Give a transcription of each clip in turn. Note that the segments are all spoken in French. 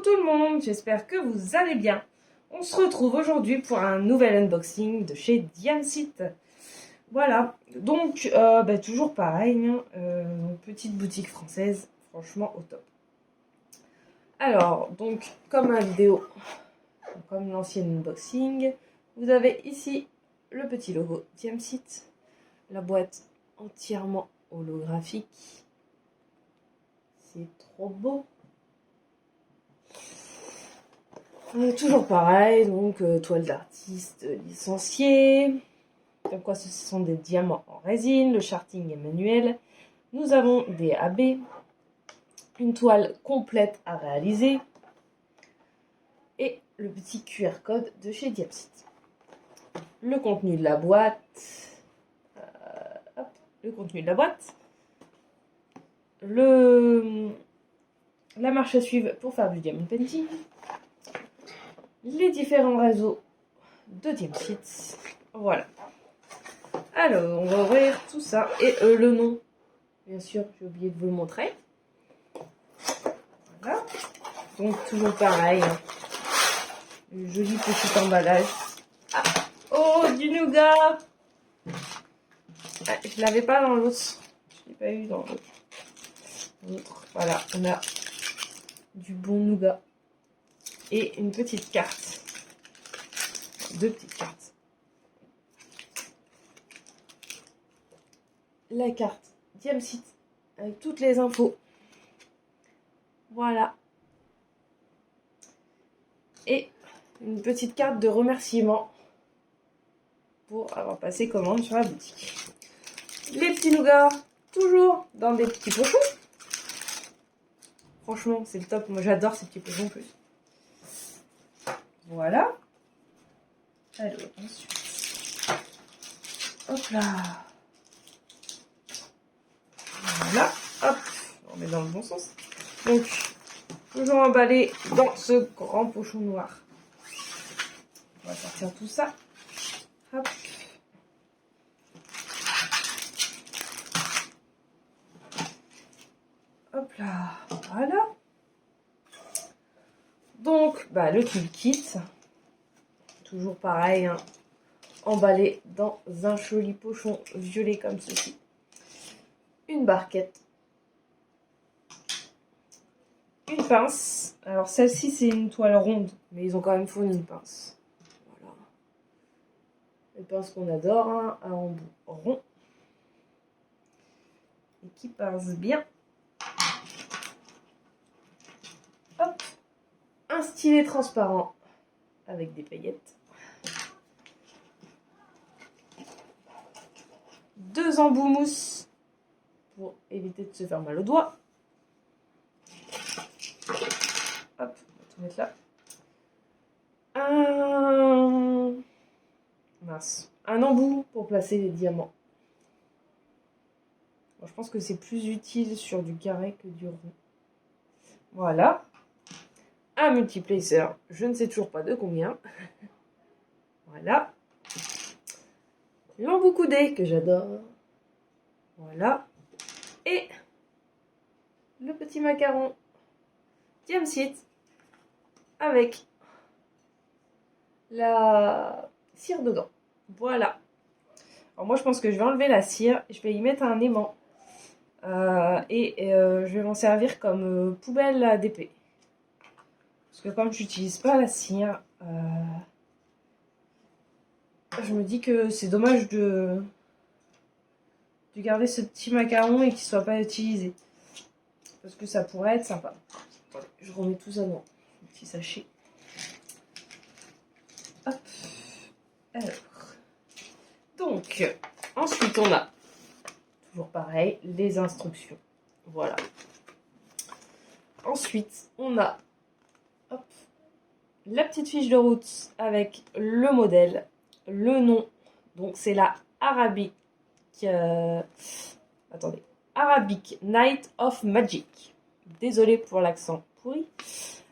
tout le monde, j'espère que vous allez bien. On se retrouve aujourd'hui pour un nouvel unboxing de chez Diamsit. Voilà, donc toujours pareil, hein, petite boutique française, franchement au top. Alors, donc comme la vidéo, comme l'ancien unboxing, vous avez ici le petit logo Diamsit, la boîte entièrement holographique. C'est trop beau. Toujours pareil, donc toile d'artiste licenciée. Comme quoi ce sont des diamants en résine, le charting est manuel. Nous avons des AB, une toile complète à réaliser et le petit QR code de chez Diamsit. Le contenu de la boîte, la marche à suivre pour faire du diamond painting, les différents réseaux de Diamsit. Voilà. Alors, on va ouvrir tout ça. Et le nom, bien sûr, j'ai oublié de vous le montrer. Voilà. Donc, toujours pareil. Hein. Le joli petit emballage. Ah, oh, du nougat. Ah, je l'avais pas dans l'autre. Je l'ai pas eu dans l'autre. Voilà, on a du bon nougat. Et une petite carte. Deux petites cartes. La carte Diamsit avec toutes les infos. Voilà. Et une petite carte de remerciement pour avoir passé commande sur la boutique. Les petits nougats, toujours dans des petits pochons. Franchement, c'est le top. Moi, j'adore ces petits pochons en plus. Voilà. Alors, ensuite. Hop là. Voilà. Hop. On met dans le bon sens. Donc, toujours emballé dans ce grand pochon noir. On va sortir tout ça. Hop. Hop là. Voilà. Donc, le toolkit. Toujours pareil, hein, emballé dans un joli pochon violet comme ceci. Une barquette. Une pince. Alors celle-ci c'est une toile ronde, mais ils ont quand même fourni une pince. Voilà. Une pince qu'on adore, hein, à embout rond. Et qui pince bien. Hop. Un stylet transparent avec des paillettes. Deux embouts mousse pour éviter de se faire mal au doigt. Hop, on va tout mettre là. Un embout pour placer les diamants. Bon, je pense que c'est plus utile sur du carré que du rond. Voilà. Un multiplacer, je ne sais toujours pas de combien. Voilà. L'embout coudé que j'adore. Voilà. Et le petit macaron Diamsit avec la cire dedans. Voilà. Alors moi je pense que je vais enlever la cire. Je vais y mettre un aimant. Je vais m'en servir comme poubelle à DP. Parce que comme je n'utilise pas la cire, je me dis que c'est dommage de garder ce petit macaron et qu'il ne soit pas utilisé. Parce que ça pourrait être sympa. Voilà, je remets tout ça dans un petit sachet. Hop. Alors. Donc, ensuite on a, toujours pareil, les instructions. Voilà. Ensuite, on a la petite fiche de route avec le modèle, le nom. Donc c'est la Arabic. Arabic Night of Magic. Désolée pour l'accent pourri.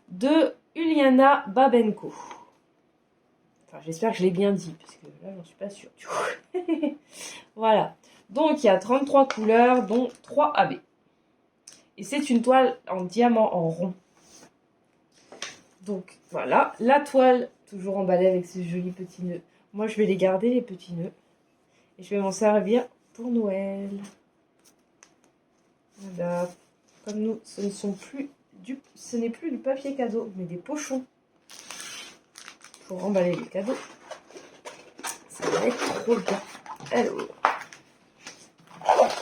De Uliana Babenko. Enfin, j'espère que je l'ai bien dit, parce que là, j'en suis pas sûre. Voilà. Donc, il y a 33 couleurs, dont 3 AB. Et c'est une toile en diamant en rond. Donc voilà, la toile, toujours emballée avec ces jolis petits nœuds. Moi, je vais les garder, les petits nœuds. Et je vais m'en servir pour Noël. Voilà. Comme nous, ce n'est plus du papier cadeau, mais des pochons. Pour emballer les cadeaux. Ça va être trop bien. Alors.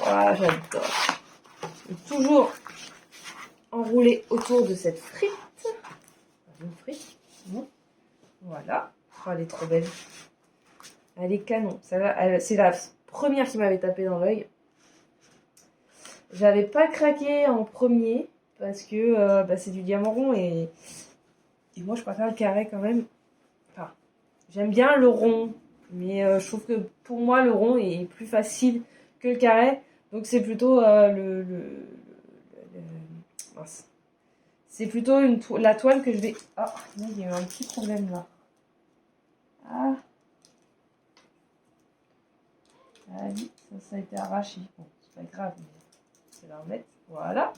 Ah, j'adore. Toujours enroulé autour de cette frite. Une frite. Voilà. Oh, elle est trop belle. Elle est canon. C'est la première qui m'avait tapé dans l'œil. J'avais pas craqué en premier parce que c'est du diamant rond et moi je préfère le carré quand même. Enfin, j'aime bien le rond, mais je trouve que pour moi le rond est plus facile que le carré. Donc c'est plutôt mince. C'est plutôt la toile que je vais... Ah, il y a eu un petit problème là. Ah. Ah oui, ça a été arraché. Bon, c'est pas grave, mais je vais la remettre. Voilà.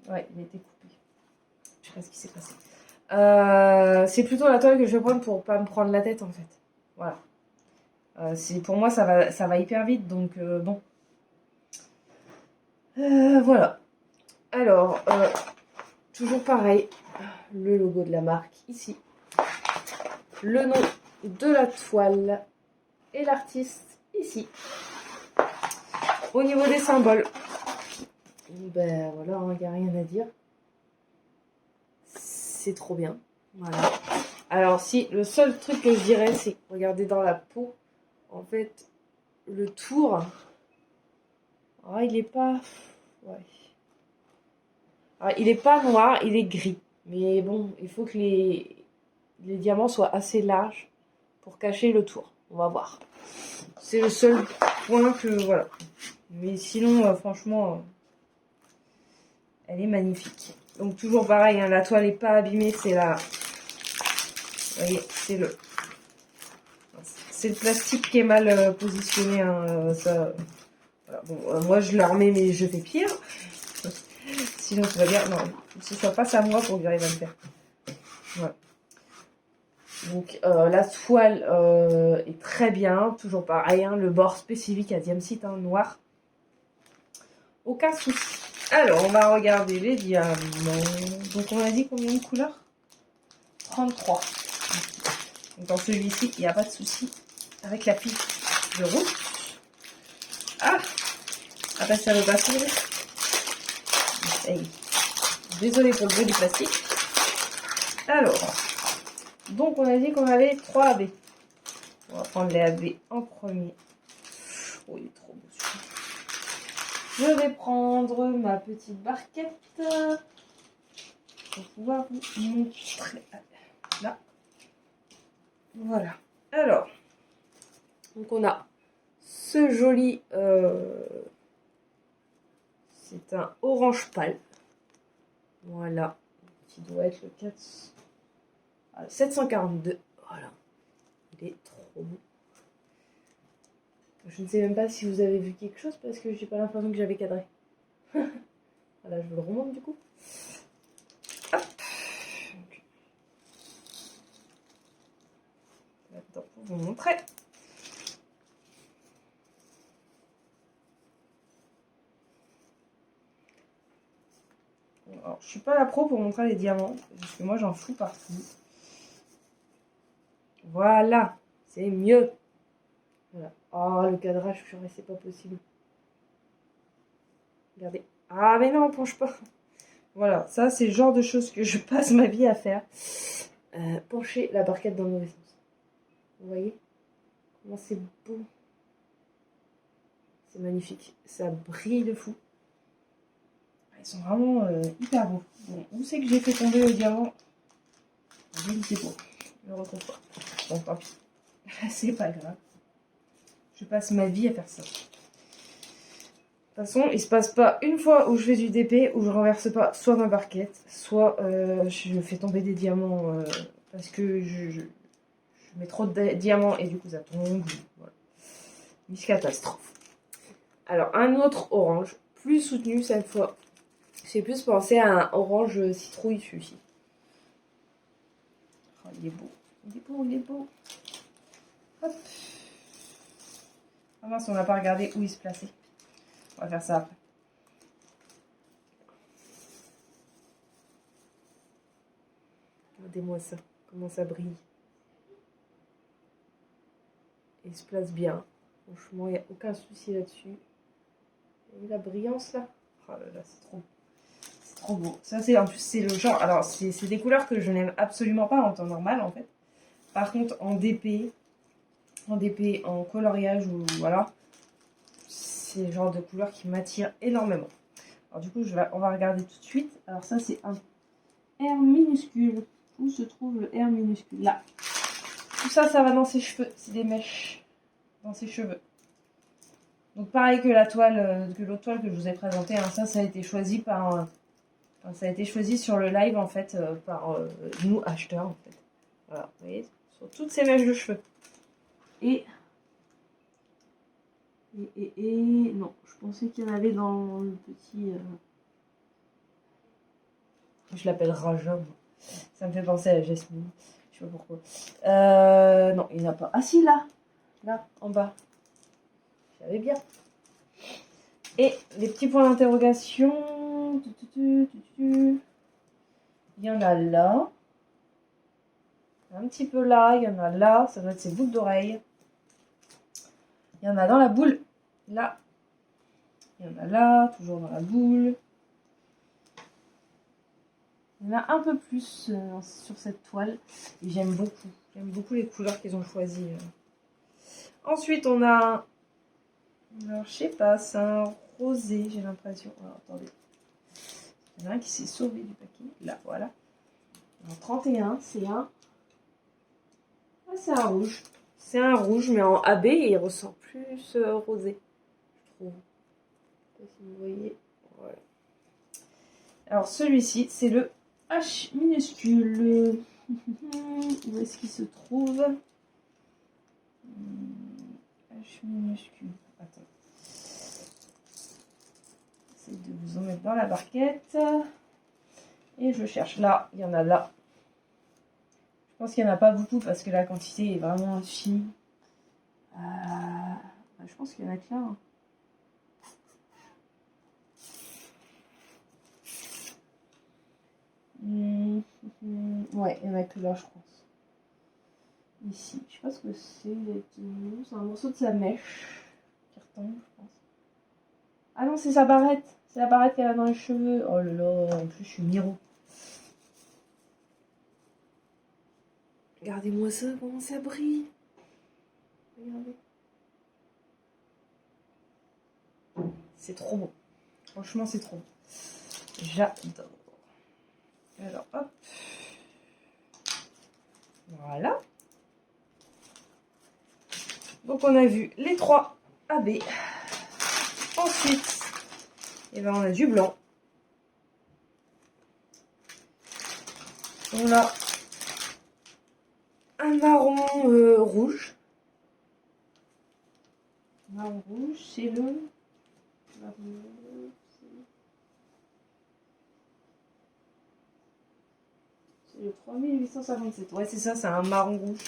Ouais, il a été coupé. Je sais pas ce qui s'est passé. C'est plutôt la toile que je vais prendre pour pas me prendre la tête en fait. Voilà. Pour moi, ça va hyper vite, donc bon. Voilà. Alors, toujours pareil. Le logo de la marque ici. Le nom de la toile et l'artiste ici. Au niveau des symboles, ben voilà, il n'y a rien à dire. C'est trop bien. Voilà. Alors si, le seul truc que je dirais, c'est regardez dans la peau, en fait, le tour, il est pas... Ouais. Alors, il est pas noir, il est gris. Mais bon, il faut que les diamants soient assez larges pour cacher le tour. On va voir. C'est le seul point que... Voilà. Mais sinon, franchement, elle est magnifique. Donc toujours pareil, hein, la toile n'est pas abîmée, c'est la... Vous voyez, c'est le plastique qui est mal positionné. Hein, ça... Voilà. Bon, moi je le remets, mais je fais pire. Sinon ça va bien. Non, il faut que ce soit face à moi pour que j'arrive à le faire. Voilà. Donc la toile est très bien, toujours pareil, hein, le bord spécifique à Diamsit, hein, noir. Aucun souci. Alors, on va regarder les diamants. Donc, on a dit combien de couleurs? 33. Donc, dans celui-ci, il n'y a pas de souci avec la pile de rouge. Ah ben, ça ne veut pas s'ouvrir. Désolée pour le bruit du plastique. Alors, donc, on a dit qu'on avait 3 AB. On va prendre les AB en premier. Oh, il est trop beau celui-là. Je vais prendre ma petite barquette pour pouvoir vous montrer. Là. Voilà. Alors, donc on a ce joli... c'est un orange pâle. Voilà. Qui doit être le 742. Voilà. Il est trop beau. Je ne sais même pas si vous avez vu quelque chose parce que j'ai pas l'impression que j'avais cadré. Voilà, je vous le remonte du coup. Hop. Là-dedans pour vous montrer. Alors, je suis pas la pro pour montrer les diamants parce que moi j'en fous partout. Voilà, c'est mieux. Voilà. Oh, le cadrage, purée, c'est pas possible. Regardez. Ah, mais non, on penche pas. Voilà, ça, c'est le genre de choses que je passe ma vie à faire. Pencher la barquette dans le mauvais sens. Vous voyez comment c'est beau. C'est magnifique. Ça brille de fou. Ils sont vraiment hyper beaux. Bon, où c'est que j'ai fait tomber le diamant? Je ne sais pas. Je ne le retrouve pas. Bon, tant pis. C'est pas grave. Je passe ma vie à faire ça. De toute façon, il se passe pas une fois où je fais du DP où je renverse pas soit ma barquette, soit je fais tomber des diamants parce que je mets trop de diamants et du coup ça tombe. Voilà. Une catastrophe. Alors, un autre orange, plus soutenu cette fois. J'ai plus pensé à un orange citrouille celui-ci. Oh, il est beau. Il est beau, il est beau. Hop. Ah mince, on n'a pas regardé où il se plaçait. On va faire ça après. Regardez-moi ça, comment ça brille. Il se place bien. Franchement, il n'y a aucun souci là-dessus. Et la brillance là. Oh là là, c'est trop beau. Ça, c'est en plus, c'est le genre. Alors, c'est des couleurs que je n'aime absolument pas en temps normal en fait. Par contre, en DP, en coloriage ou voilà, c'est le genre de couleur qui m'attire énormément. Alors, du coup, on va regarder tout de suite. Alors, ça, c'est un R minuscule. Où se trouve le R minuscule? Là. Tout ça, ça va dans ses cheveux. C'est des mèches dans ses cheveux. Donc pareil que la toile, que l'autre toile que je vous ai présentée, hein, ça a été choisi par, ça a été choisi sur le live en fait par nous acheteurs en fait. Voilà, vous voyez, sur toutes ces mèches de cheveux. Et non, je pensais qu'il y en avait dans le petit. Je l'appelle Raja. Ça me fait penser à Jasmine. Je sais pas pourquoi. Non, il n'y en a pas. Ah si, là, en bas. J'avais bien. Et les petits points d'interrogation. Il y en a là. Un petit peu là. Il y en a là. Ça doit être ses boucles d'oreilles. Il y en a dans la boule. Là. Il y en a là. Toujours dans la boule. Il y en a un peu plus sur cette toile. Et j'aime beaucoup. J'aime beaucoup les couleurs qu'ils ont choisies. Ensuite, on a... Alors, je sais pas, c'est un rosé, j'ai l'impression. Alors, attendez. Il y en a un qui s'est sauvé du paquet. Là, voilà. Alors, 31, c'est un... Ah, c'est un rouge. C'est un rouge, mais en AB, et il ressent plus rosé, je trouve. Je sais pas si vous voyez. Voilà. Alors, celui-ci, c'est le H minuscule. Où est-ce qu'il se trouve? H minuscule. Attends. J'essaie de vous en mettre dans la barquette. Et je cherche. Là, il y en a là. Je pense qu'il n'y en a pas beaucoup parce que la quantité est vraiment infime. Je pense qu'il y en a que là. Ouais, il y en a que là, je pense. Ici, je sais pas ce que c'est. C'est un morceau de sa mèche qui retombe, je pense. Ah non, c'est sa barrette. C'est la barrette qu'elle a dans les cheveux. Oh là là, en plus, je suis miro. Regardez-moi ça, comment ça brille. Regardez. C'est trop beau. Franchement, c'est trop beau. J'adore. Alors, hop. Voilà. Donc, on a vu les 3 AB. Ensuite, eh ben, on a du blanc. On a un marron rouge. Marron rouge, c'est le... C'est le 3857. Ouais, c'est ça, c'est un marron rouge.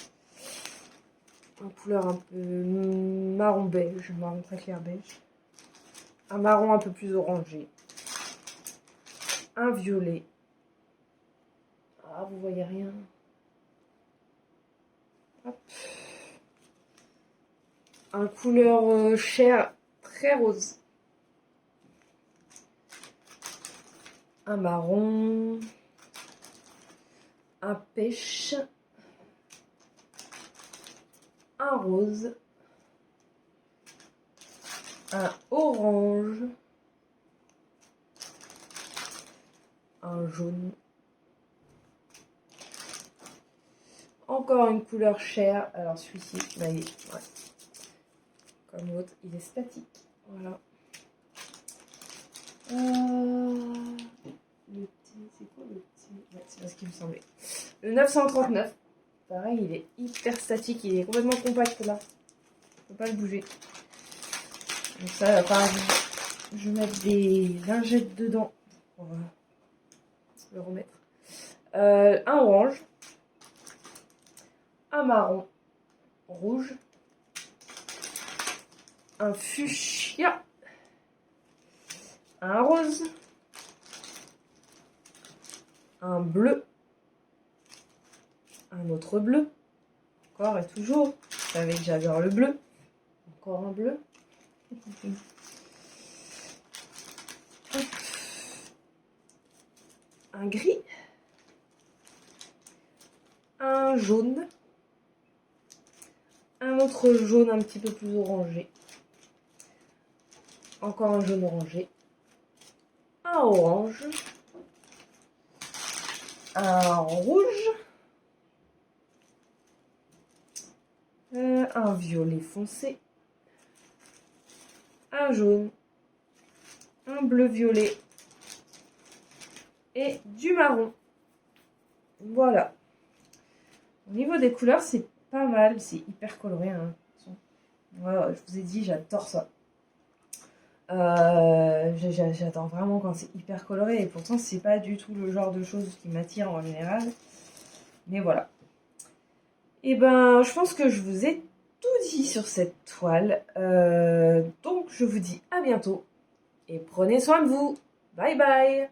En couleur un peu marron beige, marron très clair beige. Un marron un peu plus orangé. Un violet. Ah, vous voyez rien. Hop. Un couleur chair très rose. Un marron. Un pêche. Un rose. Un orange. Un jaune. Encore une couleur chair. Alors celui-ci, vous voyez, ouais. Comme l'autre, il est statique. Voilà. Le T, c'est quoi le T? Ouais, c'est ce qu'il me semblait. Le 939. Pareil, il est hyper statique. Il est complètement compact là. Je ne peux pas le bouger. Donc ça, pareil, je vais mettre des lingettes dedans pour le remettre. Un orange. un marron rouge, un fuchsia, un rose, un bleu, un autre bleu, encore et toujours, vous savez que j'adore le bleu, encore un bleu, un gris, un jaune, un autre jaune un petit peu plus orangé, encore un jaune orangé, un orange, un rouge, un violet foncé, un jaune, un bleu violet et du marron. Voilà. Au niveau des couleurs, c'est pas mal, c'est hyper coloré. Hein. Voilà, je vous ai dit, j'adore ça. J'adore vraiment quand c'est hyper coloré et pourtant c'est pas du tout le genre de choses qui m'attire en général. Mais voilà. Et ben, je pense que je vous ai tout dit sur cette toile. Donc je vous dis à bientôt et prenez soin de vous. Bye bye.